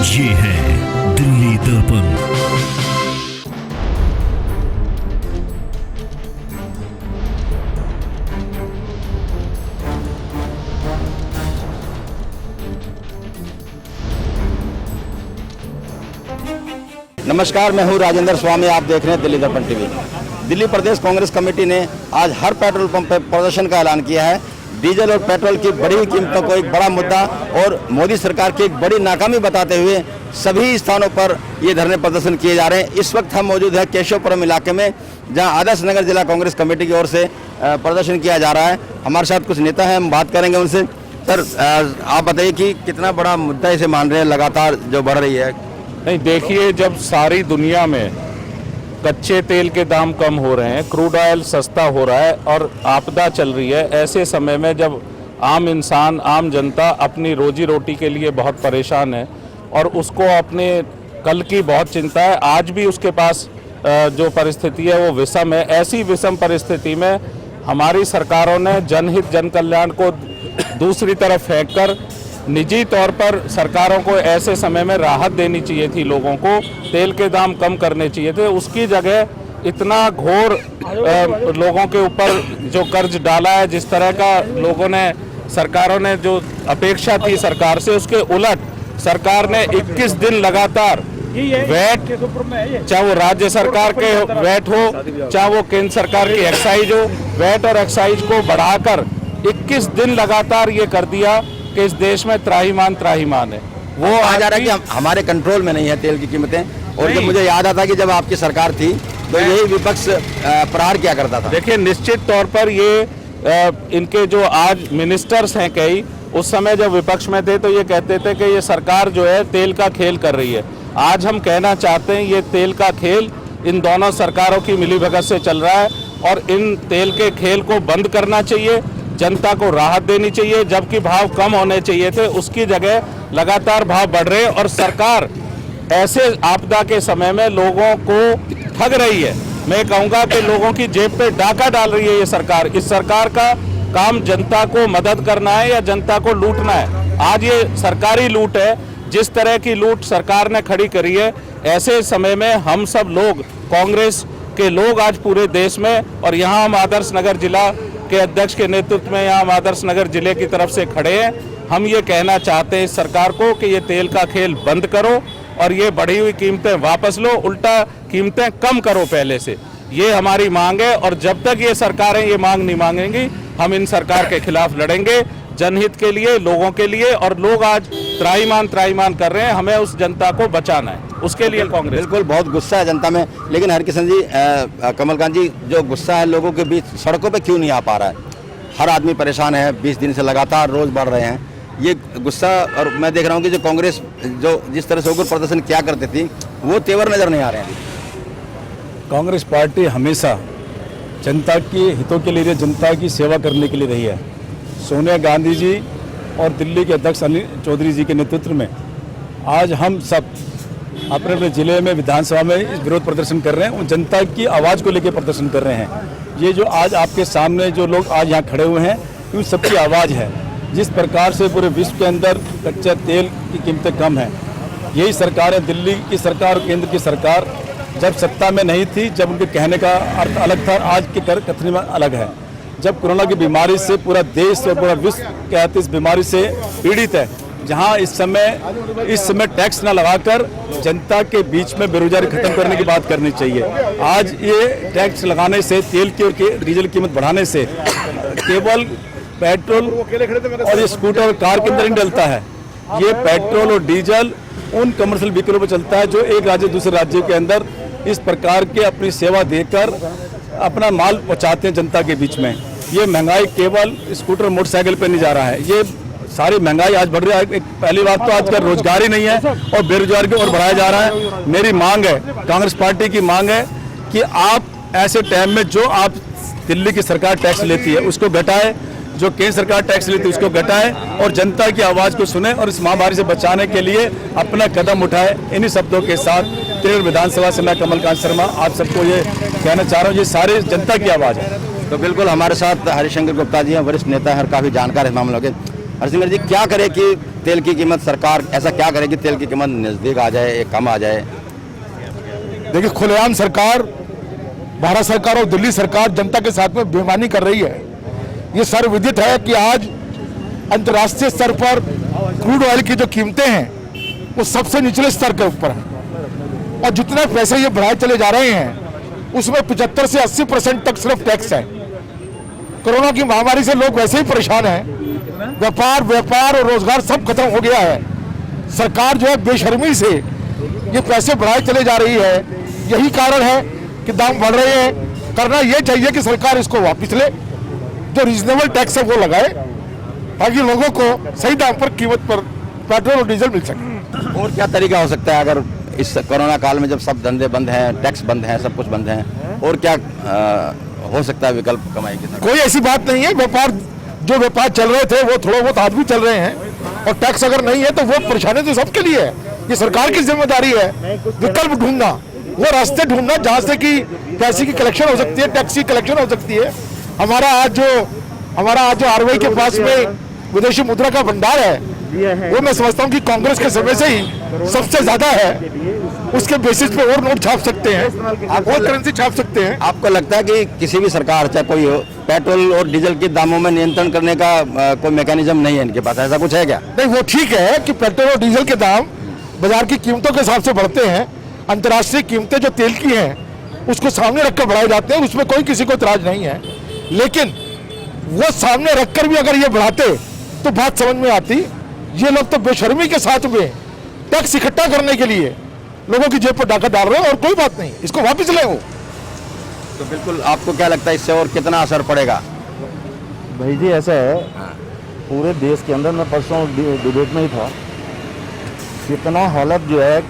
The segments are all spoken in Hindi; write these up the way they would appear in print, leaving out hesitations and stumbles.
ये है दिल्ली दर्पण। नमस्कार, मैं हूं राजेंद्र स्वामी। आप देख रहे हैं दिल्ली दर्पण टीवी। दिल्ली प्रदेश कांग्रेस कमेटी ने आज हर पेट्रोल पंप पर प्रदर्शन का ऐलान किया है। डीजल और पेट्रोल की बढ़ी हुई कीमतों को एक बड़ा मुद्दा और मोदी सरकार की एक बड़ी नाकामी बताते हुए सभी स्थानों पर ये धरने प्रदर्शन किए जा रहे हैं। इस वक्त हम मौजूद हैं केशवपुरम इलाके में, जहां आदर्श नगर जिला कांग्रेस कमेटी की ओर से प्रदर्शन किया जा रहा है। हमारे साथ कुछ नेता हैं, हम बात करेंगे उनसे। सर, आप बताइए कि कितना बड़ा मुद्दा इसे मान रहे हैं, लगातार जो बढ़ रही है? नहीं, देखिए, जब सारी दुनिया में कच्चे तेल के दाम कम हो रहे हैं, क्रूड ऑयल सस्ता हो रहा है और आपदा चल रही है, ऐसे समय में जब आम इंसान, आम जनता अपनी रोजी रोटी के लिए बहुत परेशान है और उसको अपने कल की बहुत चिंता है, आज भी उसके पास जो परिस्थिति है वो विषम है। ऐसी विषम परिस्थिति में हमारी सरकारों ने जनहित जन कल्याण को दूसरी तरफ फेंककर निजी तौर पर सरकारों को ऐसे समय में राहत देनी चाहिए थी, लोगों को तेल के दाम कम करने चाहिए थे। उसकी जगह इतना घोर लोगों के ऊपर जो कर्ज डाला है, जिस तरह का लोगों ने, सरकारों ने जो अपेक्षा थी सरकार से, उसके उलट सरकार ने 21 दिन लगातार वैट, चाहे वो राज्य सरकार के वैट हो, चाहे वो केंद्र सरकार की एक्साइज हो, वैट और एक्साइज को बढ़ाकर 21 दिन लगातार ये कर दिया कि इस देश में त्राहिमाम है। वो आ जा रहा है कि हमारे कंट्रोल में नहीं है तेल की कीमतें। और जब मुझे याद आता कि जब आपकी सरकार थी तो यही विपक्ष प्रहार किया करता था। देखिए, निश्चित तौर पर ये इनके जो आज मिनिस्टर्स हैं कई, उस समय जब विपक्ष में थे तो ये कहते थे कि ये सरकार जो है तेल का खेल कर रही है। आज हम कहना चाहते हैं ये तेल का खेल इन दोनों सरकारों की मिलीभगत से चल रहा है और इन तेल के खेल को बंद करना चाहिए, जनता को राहत देनी चाहिए। जबकि भाव कम होने चाहिए थे, उसकी जगह लगातार भाव बढ़ रहे और सरकार ऐसे आपदा के समय में लोगों को ठग रही है। मैं कहूँगा कि लोगों की जेब पे डाका डाल रही है ये सरकार। इस सरकार का काम जनता को मदद करना है या जनता को लूटना है। आज ये सरकारी लूट है। जिस तरह की लूट सरकार ने खड़ी करी है, ऐसे समय में हम सब लोग, कांग्रेस के लोग आज पूरे देश में, और यहाँ हम आदर्श नगर जिला के अध्यक्ष के नेतृत्व में यहाँ आदर्श नगर जिले की तरफ से खड़े हैं। हम ये कहना चाहते हैं इस सरकार को कि ये तेल का खेल बंद करो और ये बढ़ी हुई कीमतें वापस लो, उल्टा कीमतें कम करो पहले से। ये हमारी मांग है और जब तक ये सरकारें ये मांग नहीं मांगेंगी, हम इन सरकार के खिलाफ लड़ेंगे, जनहित के लिए, लोगों के लिए। और लोग आज त्राहिमाम कर रहे हैं, हमें उस जनता को बचाना है, उसके लिए कांग्रेस। बिल्कुल, बहुत गुस्सा है जनता में। लेकिन हरकिशन जी, कमलकांत जी, जो गुस्सा है लोगों के बीच, सड़कों पे क्यों नहीं आ पा रहा है? हर आदमी परेशान है, 20 दिन से लगातार रोज बढ़ रहे हैं ये गुस्सा। और मैं देख रहा हूँ कि जो कांग्रेस जो जिस तरह से उग्र प्रदर्शन किया करती थी, वो तेवर नजर नहीं आ रहे हैं। कांग्रेस पार्टी हमेशा जनता के हितों के लिए, जनता की सेवा करने के लिए रही है। सोनिया गांधी जी और दिल्ली के अध्यक्ष अनिल चौधरी जी के नेतृत्व में आज हम सब अपने अपने जिले में, विधानसभा में इस विरोध प्रदर्शन कर रहे हैं। उन जनता की आवाज़ को लेकर प्रदर्शन कर रहे हैं। ये जो आज आपके सामने जो लोग आज यहाँ खड़े हुए हैं, उन सबकी आवाज़ है। जिस प्रकार से पूरे विश्व के अंदर कच्चे तेल की कीमतें कम हैं, यही सरकार है, दिल्ली की सरकार और केंद्र की सरकार जब सत्ता में नहीं थी, जब उनके कहने का अर्थ अलग था, आज के कथनी में अलग है। जब कोरोना की बीमारी से पूरा देश और पूरा विश्व कहते इस बीमारी से पीड़ित है, जहां इस समय टैक्स न लगाकर जनता के बीच में बेरोजगारी खत्म करने की बात करनी चाहिए। आज ये टैक्स लगाने से, तेल की और डीजल की कीमत बढ़ाने से केवल पेट्रोल और ये स्कूटर और कार के अंदर नहीं डलता है। ये पेट्रोल और डीजल उन कमर्शियल व्हीकलों पर चलता है जो एक राज्य दूसरे राज्य के अंदर इस प्रकार के अपनी सेवा देकर अपना माल पहुंचाते हैं जनता के बीच में। ये महंगाई केवल स्कूटर मोटरसाइकिल पे नहीं जा रहा है, ये सारी महंगाई आज बढ़ रही है। पहली बात तो आजकल रोजगार ही नहीं है और बेरोजगार की ओर बढ़ाया जा रहा है। मेरी मांग है, कांग्रेस पार्टी की मांग है कि आप ऐसे टाइम में जो आप दिल्ली की सरकार टैक्स लेती है उसको घटाए, जो केंद्र सरकार टैक्स लेती है उसको घटाए और जनता की आवाज़ को सुने और इस महामारी से बचाने के लिए अपना कदम उठाए। इन्हीं शब्दों के साथ त्रिपुरा विधानसभा से मैं कमलकांत शर्मा आप सबको ये कहना चाह रहा हूँ, ये सारे जनता की आवाज़ है। तो बिल्कुल हमारे साथ हरिशंकर गुप्ता जी हैं, वरिष्ठ नेता हैं और काफ़ी जानकार इस मामलों के। हरिशंकर जी, क्या करें कि तेल की कीमत सरकार ऐसा क्या करे कि तेल की कीमत नज़दीक आ जाए, कम आ जाए? देखिए, खुलेआम सरकार, भारत सरकार और दिल्ली सरकार जनता के साथ में बेईमानी कर रही है। ये सर्वविदित है कि आज अंतर्राष्ट्रीय स्तर पर क्रूड ऑयल की जो कीमतें हैं वो सबसे निचले स्तर के ऊपर हैं, और जितने पैसे ये बढ़ाए चले जा रहे हैं उसमें 75 से 80% तक सिर्फ टैक्स है। कोरोना की महामारी से लोग वैसे ही परेशान हैं, व्यापार और रोजगार सब खत्म हो गया है। सरकार जो है बेशर्मी से ये पैसे बढ़ाए चले जा रही है, यही कारण है कि दाम बढ़ रहे हैं। करना ये चाहिए कि सरकार इसको वापस ले, जो रीजनेबल टैक्स है वो लगाए, ताकि लोगों को सही दाम पर कीमत पर पेट्रोल और डीजल मिल सके। और क्या तरीका हो सकता है अगर इस कोरोना काल में जब सब धंधे बंद हैं, टैक्स बंद हैं, सब कुछ बंद हैं, और क्या हो सकता है विकल्प कमाई के? कोई ऐसी बात नहीं है। जो व्यापार चल रहे थे वो थोड़ा बहुत आज भी चल रहे हैं, और टैक्स अगर नहीं है तो वो परेशानी तो सबके लिए है। ये सरकार की जिम्मेदारी है विकल्प ढूंढना, वो रास्ते ढूंढना जहां से कि पैसे की कलेक्शन हो सकती है, टैक्स की कलेक्शन हो सकती है। हमारा आज जो आरबीआई के पास में विदेशी मुद्रा का भंडार है, वो मैं समझता हूँ कि कांग्रेस के समय से ही सबसे ज्यादा है। उसके बेसिस पे और नोट छाप सकते हैं, और करेंसी छाप सकते हैं। आपको लगता है कि किसी भी सरकार चाहे कोई हो, पेट्रोल और डीजल के दामों में नियंत्रण करने का कोई मैकेनिज्म नहीं है इनके पास, ऐसा कुछ है क्या? नहीं, वो ठीक है कि पेट्रोल और डीजल के दाम बाजार की कीमतों के हिसाब से बढ़ते हैं। अंतर्राष्ट्रीय कीमतें जो तेल की हैं उसको सामने रखकर बढ़ाए जाते हैं, उसमें कोई किसी को इतराज नहीं है। लेकिन वो सामने रखकर भी अगर ये बढ़ाते तो बात समझ में आती। ये लोग तो बेशर्मी के साथ में टैक्स इकट्ठा करने के लिए लोगों की जेब पर डाका डाल रहे हैं, और कोई बात नहीं, इसको वापस ले। वो तो बिल्कुल, आपको क्या लगता है इससे और कितना असर पड़ेगा? भाई जी, ऐसा है, पूरे देश के अंदर, मैं परसों डिबेट में ही था, कितना हालत जो है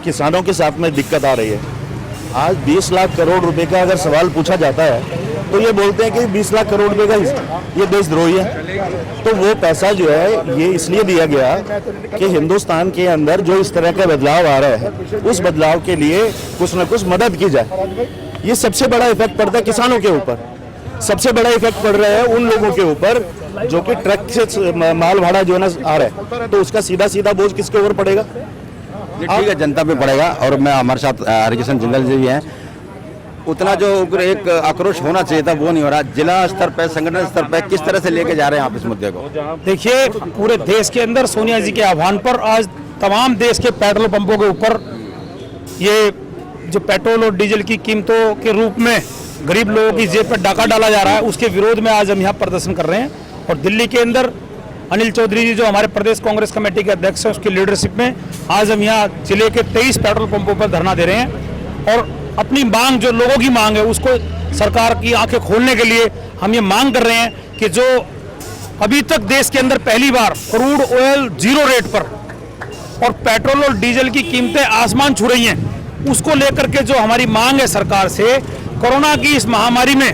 किसानों के साथ में दिक्कत आ रही है। आज 20 लाख करोड़ रुपए का अगर सवाल पूछा जाता है तो ये बोलते हैं कि 20 लाख करोड़ रुपए का ये देशद्रोही है। तो वो पैसा जो है ये इसलिए दिया गया कि हिंदुस्तान के अंदर जो इस तरह का बदलाव आ रहा है उस बदलाव के लिए कुछ न कुछ मदद की जाए। ये सबसे बड़ा इफेक्ट पड़ता है किसानों के ऊपर, सबसे बड़ा इफेक्ट पड़ रहा है उन लोगों के ऊपर जो कि ट्रक से माल भाड़ा जो है ना आ रहा है, तो उसका सीधा सीधा बोझ किसके ऊपर पड़ेगा? ठीक है, जनता पे पड़ेगा। और मैं हमारे साथ हरिकिशन जिंदल जी भी हैं। उतना जो एक आक्रोश होना चाहिए था वो नहीं हो रहा। जिला स्तर पर, संगठन स्तर पर किस तरह से लेके जा रहे हैं आप इस मुद्दे को? देखिए, पूरे देश के अंदर सोनिया जी के आह्वान पर आज तमाम देश के पेट्रोल पंपों के ऊपर ये जो पेट्रोल और डीजल की कीमतों के रूप में गरीब लोगों की जेब पर डाका डाला जा रहा है, उसके विरोध में आज हम यहाँ प्रदर्शन कर रहे हैं। और दिल्ली के अंदर अनिल चौधरी जी जो हमारे प्रदेश कांग्रेस कमेटी के अध्यक्ष हैं, उसकी लीडरशिप में आज हम यहाँ जिले के 23 पेट्रोल पंपों पर धरना दे रहे हैं, और अपनी मांग, जो लोगों की मांग है, उसको सरकार की आंखें खोलने के लिए हम ये मांग कर रहे हैं कि जो अभी तक देश के अंदर पहली बार क्रूड ऑयल 0 रेट पर और पेट्रोल और डीजल की कीमतें आसमान छू रही हैं, उसको लेकर के जो हमारी मांग है सरकार से, कोरोना की इस महामारी में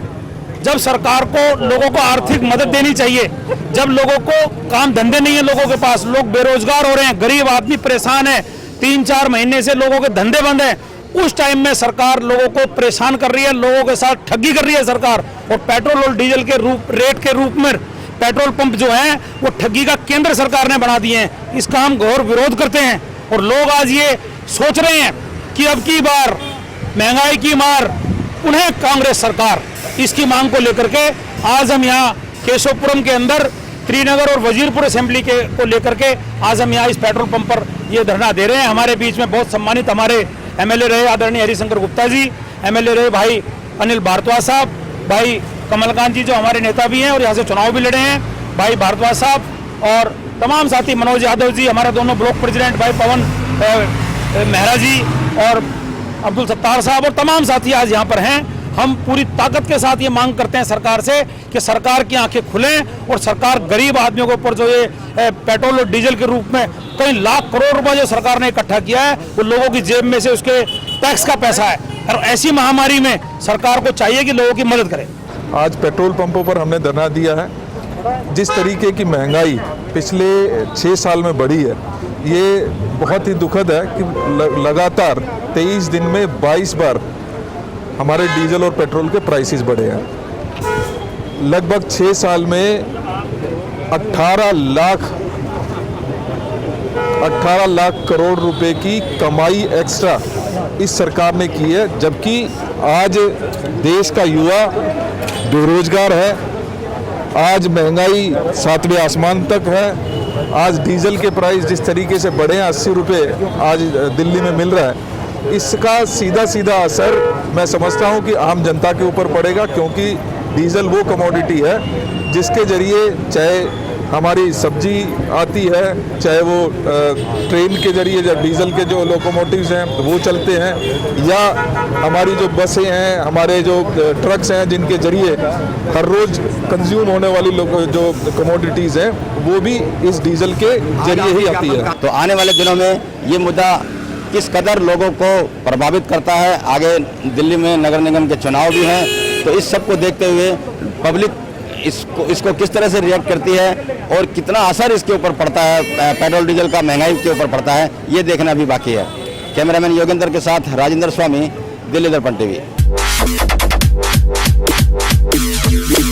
जब सरकार को लोगों को आर्थिक मदद देनी चाहिए, जब लोगों को काम धंधे नहीं है, लोगों के पास, लोग बेरोजगार हो रहे हैं, गरीब आदमी परेशान है, 3-4 महीने से लोगों के धंधे बंद हैं, उस टाइम में सरकार लोगों को परेशान कर रही है, लोगों के साथ ठगी कर रही है सरकार। और पेट्रोल और डीजल के रेट के रूप में पेट्रोल पंप जो हैं वो ठगी का केंद्र सरकार ने बना दिए हैं। इसका हम घोर विरोध करते हैं, और लोग आज ये सोच रहे हैं कि अब की बार महंगाई की मार उन्हें कांग्रेस सरकार, इसकी मांग को लेकर के आज हम यहाँ केशवपुरम के अंदर त्रिनगर और वजीरपुर असेंबली के को लेकर के आज हम यहाँ इस पेट्रोल पंप पर ये धरना दे रहे हैं। हमारे बीच में बहुत सम्मानित हमारे एमएलए रहे आदरणीय हरिशंकर गुप्ता जी, एमएलए रहे भाई अनिल भारद्वाज साहब, भाई कमलकांत जी जो हमारे नेता भी हैं और यहाँ से चुनाव भी लड़े हैं, भाई भारद्वाज साहब, और तमाम साथी, मनोज यादव जी, हमारे दोनों ब्लॉक प्रेसिडेंट भाई पवन मेहरा जी और अब्दुल सत्तार साहब, और तमाम साथी आज यहाँ पर हैं। हम पूरी ताकत के साथ ये मांग करते हैं सरकार से कि सरकार की आंखें खुलें और सरकार गरीब आदमियों के ऊपर जो ये पेट्रोल और डीजल के रूप में कई लाख करोड़ रुपए जो सरकार ने इकट्ठा किया है, वो लोगों की जेब में से उसके टैक्स का पैसा है, और ऐसी महामारी में सरकार को चाहिए कि लोगों की मदद करे। आज पेट्रोल पंपों पर हमने धरना दिया है। जिस तरीके की महंगाई पिछले 6 साल में बढ़ी है, ये बहुत ही दुखद है कि लगातार 23 दिन में 22 बार हमारे डीजल और पेट्रोल के प्राइसेस बढ़े हैं। लगभग 6 साल में 18 लाख 18 लाख करोड़ रुपए की कमाई एक्स्ट्रा इस सरकार ने की है, जबकि आज देश का युवा बेरोजगार है, आज महंगाई 7वें आसमान तक है, आज डीजल के प्राइस जिस तरीके से बढ़े हैं 80 रुपये आज दिल्ली में मिल रहा है, इसका सीधा सीधा असर मैं समझता हूं कि आम जनता के ऊपर पड़ेगा, क्योंकि डीजल वो कमोडिटी है जिसके जरिए चाहे हमारी सब्जी आती है, चाहे वो ट्रेन के जरिए जब डीजल के जो लोकोमोटिव्स हैं वो चलते हैं, या हमारी जो बसें हैं, हमारे जो ट्रक्स हैं जिनके जरिए हर रोज़ कंज्यूम होने वाली जो कमोडिटीज़ हैं वो भी इस डीजल के जरिए ही आती है। तो आने वाले दिनों में ये मुद्दा किस कदर लोगों को प्रभावित करता है, आगे दिल्ली में नगर निगम के चुनाव भी हैं, तो इस सब को देखते हुए पब्लिक इसको किस तरह से रिएक्ट करती है और कितना असर इसके ऊपर पड़ता है, पेट्रोल डीजल का महंगाई के ऊपर पड़ता है, ये देखना भी बाकी है। कैमरामैन योगेंद्र के साथ राजेंद्र स्वामी, दिल्ली दर्पण टीवी।